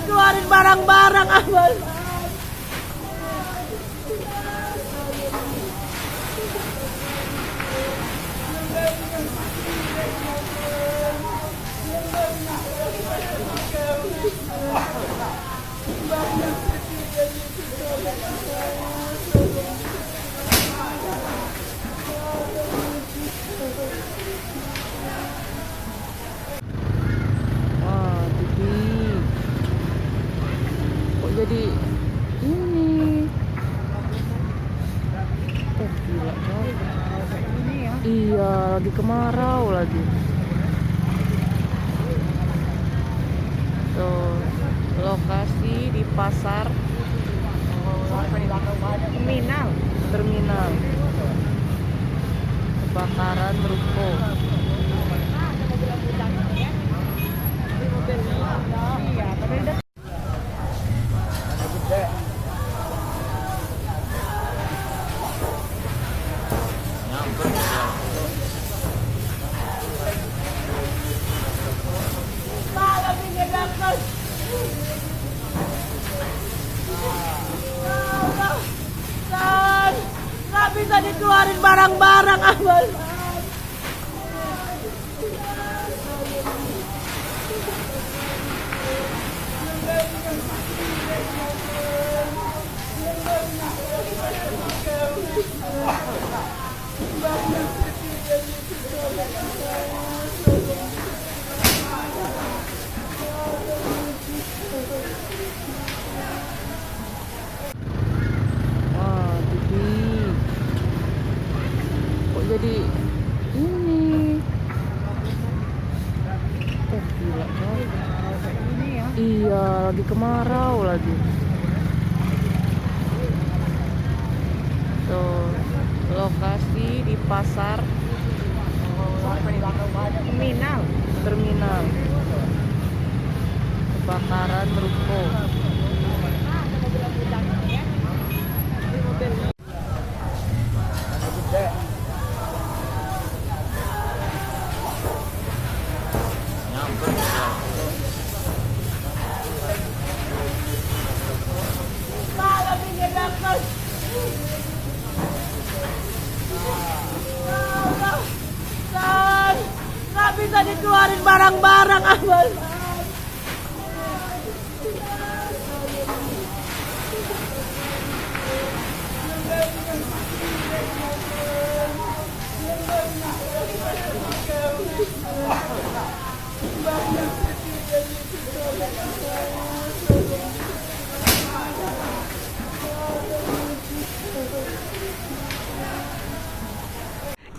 dikeluarin barang-barang abal. Wah, Bibi. Kok jadi ini? Oh, gila coy. Iya, lagi kemarau lagi. Tuh, lokasi di pasar terminal kebakaran ruko. Nggak bisa dikeluarin barang-barang abal. Wah, Bibi. Kok jadi ini? Oh, gila coy. Iya, lagi kemarau lagi. Tuh, lokasi di pasar terminal kebakaran ruko. Nggak bisa dikeluarin barang-barang abal.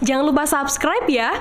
Jangan lupa subscribe ya.